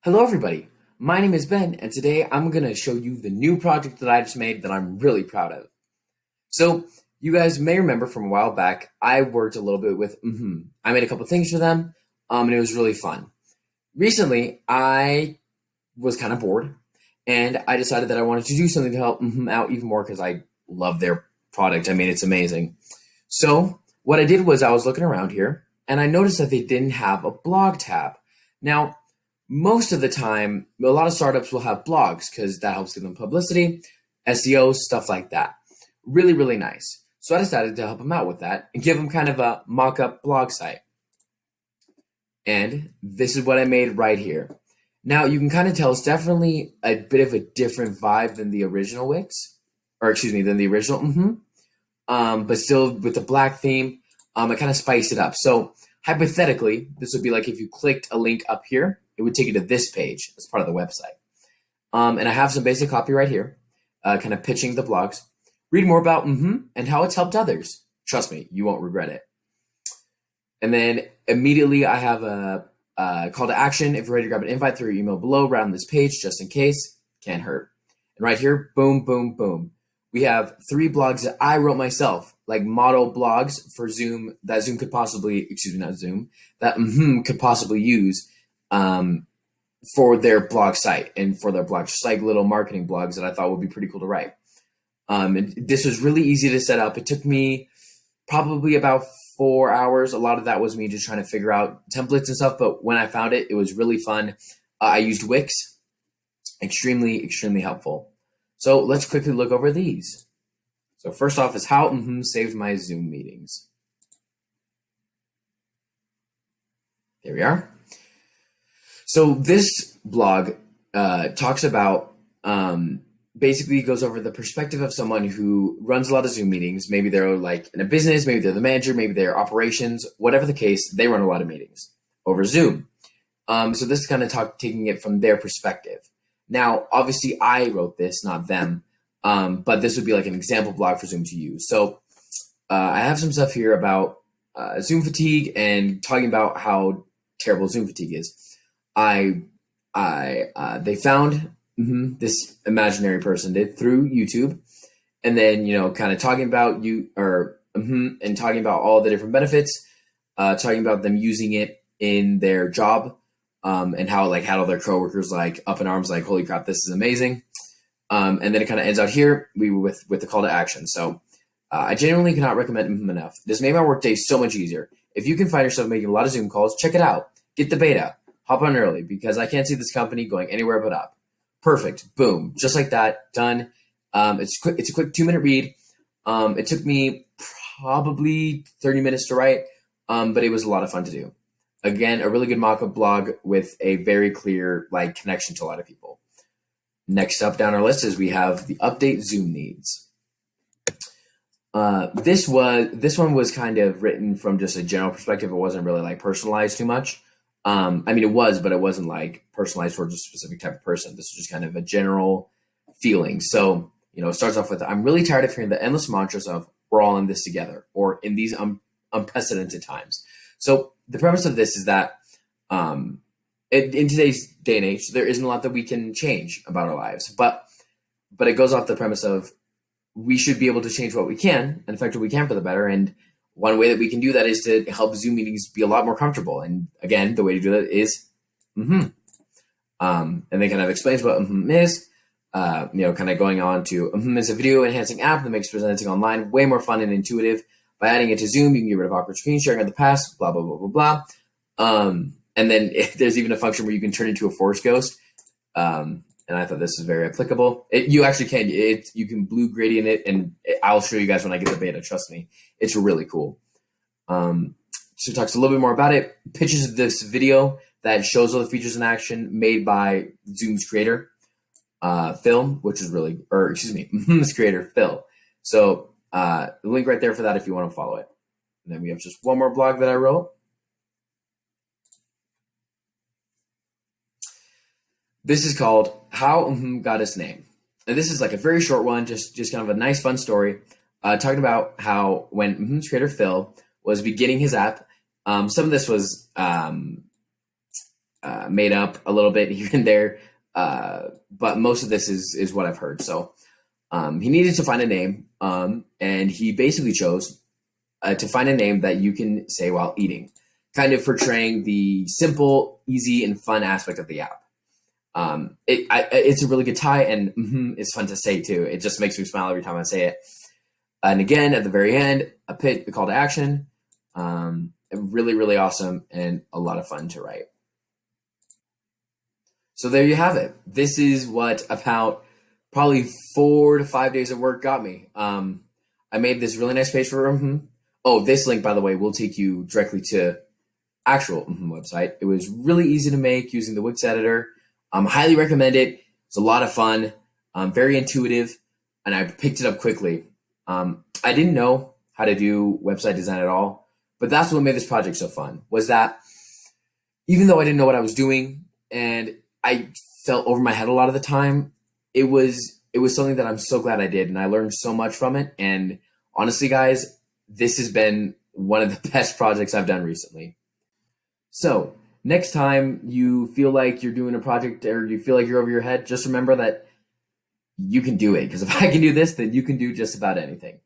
Hello everybody, my name is Ben and today I'm going to show you the new project that I just made that I'm really proud of. So you guys may remember from a while back, I worked a little bit with mmhmm. I made a couple things for them and it was really fun. Recently, I was kind of bored and I decided that I wanted to do something to help mmhmm out even more because I love their product. I mean, it's amazing. So what I did was I was looking around here and I noticed that they didn't have a blog tab. Now, most of the time, a lot of startups will have blogs because that helps give them publicity, SEO, stuff like that. Really, really nice. So I decided to help them out with that and give them kind of a mock-up blog site. And this is what I made right here. Now you can kind of tell it's definitely a bit of a different vibe than the original Wix, or excuse me, than the original but still with the black theme, I kind of spiced it up. So hypothetically, this would be like if you clicked a link up here, it would take you to this page as part of the website. And I have some basic copy right here, kind of pitching the blogs. Read more about mmhmm and how it's helped others. Trust me, you won't regret it. And then immediately I have a call to action. If you're ready to grab an invite through your email below, right on this page, just in case, can't hurt. And right here, boom, boom, boom. We have 3 blogs that I wrote myself, like model blogs for Zoom that Zoom could possibly, excuse me, not Zoom, that mmhmm could possibly use for their blog site and for their blog, just like little marketing blogs that I thought would be pretty cool to write. And this was really easy to set up. It took me probably about 4 hours. A lot of that was me just trying to figure out templates and stuff. But when I found it, it was really fun. I used Wix, extremely, extremely helpful. So let's quickly look over these. So first off is how mmhmm saved my Zoom meetings. There we are. So this blog talks about, basically goes over the perspective of someone who runs a lot of Zoom meetings. Maybe they're like in a business, maybe they're the manager, maybe they're operations, whatever the case, they run a lot of meetings over Zoom. So this is kind of taking it from their perspective. Now, obviously I wrote this, not them, but this would be like an example blog for Zoom to use. So I have some stuff here about Zoom fatigue and talking about how terrible Zoom fatigue is. They found this imaginary person did through YouTube, and then kind of talking about and talking about all the different benefits, talking about them using it in their job, and how like had all their coworkers like up in arms, like holy crap, this is amazing. And then it kind of ends out here with the call to action. So I genuinely cannot recommend mmhmm enough. This made my workday so much easier. If you can find yourself making a lot of Zoom calls, check it out. Get the beta. Hop on early because I can't see this company going anywhere but up. Perfect. Boom. Just like that. Done. It's quick. It's a quick 2-minute read. It took me probably 30 minutes to write, but it was a lot of fun to do. Again, a really good mock-up blog with a very clear like connection to a lot of people. Next up down our list is we have the update Zoom needs. This one was kind of written from just a general perspective. It wasn't really like personalized too much. I mean, it was, but it wasn't like personalized towards a specific type of person. This was just kind of a general feeling. So, it starts off with, I'm really tired of hearing the endless mantras of we're all in this together or in these unprecedented times. So the premise of this is that in today's day and age, there isn't a lot that we can change about our lives, but it goes off the premise of we should be able to change what we can and affect what we can for the better. And one way that we can do that is to help Zoom meetings be a lot more comfortable. And again, the way to do that is mmhmm. And then kind of explains what mmhmm is, kind of going on to mmhmm is a video enhancing app that makes presenting online way more fun and intuitive. By adding it to Zoom, you can get rid of awkward screen sharing of the past, blah, blah, blah, blah, blah. And then there's even a function where you can turn into a force ghost. And I thought this was very applicable. You actually can. You can blue gradient it, and I'll show you guys when I get the beta. Trust me, it's really cool. So it talks a little bit more about it. Pitches this video that shows all the features in action made by Zoom's creator, Phil, which is really, or excuse me, mmhmm's creator, Phil. So the link right there for that if you want to follow it. And then we have just one more blog that I wrote. This is called How mmhmm Got Its Name. And this is like a very short one, just kind of a nice, fun story, talking about how when mmhmm's creator, Phil, was beginning his app, some of this was made up a little bit here and there, but most of this is what I've heard. So he needed to find a name, and he basically chose to find a name that you can say while eating, kind of portraying the simple, easy, and fun aspect of the app. It's a really good tie, and it's fun to say too. It just makes me smile every time I say it. And again, at the very end, a call to action. Really, really awesome and a lot of fun to write. So there you have it. This is what about probably 4 to 5 days of work got me. I made this really nice page for Oh, this link, by the way, will take you directly to actual website. It was really easy to make using the Wix editor. Highly recommend it. It's a lot of fun, very intuitive, and I picked it up quickly. I didn't know how to do website design at all, but that's what made this project so fun, was that even though I didn't know what I was doing and I felt over my head a lot of the time, it was something that I'm so glad I did, and I learned so much from it. And honestly, guys, this has been one of the best projects I've done recently. So next time you feel like you're doing a project or you feel like you're over your head, just remember that you can do it. Because if I can do this, then you can do just about anything.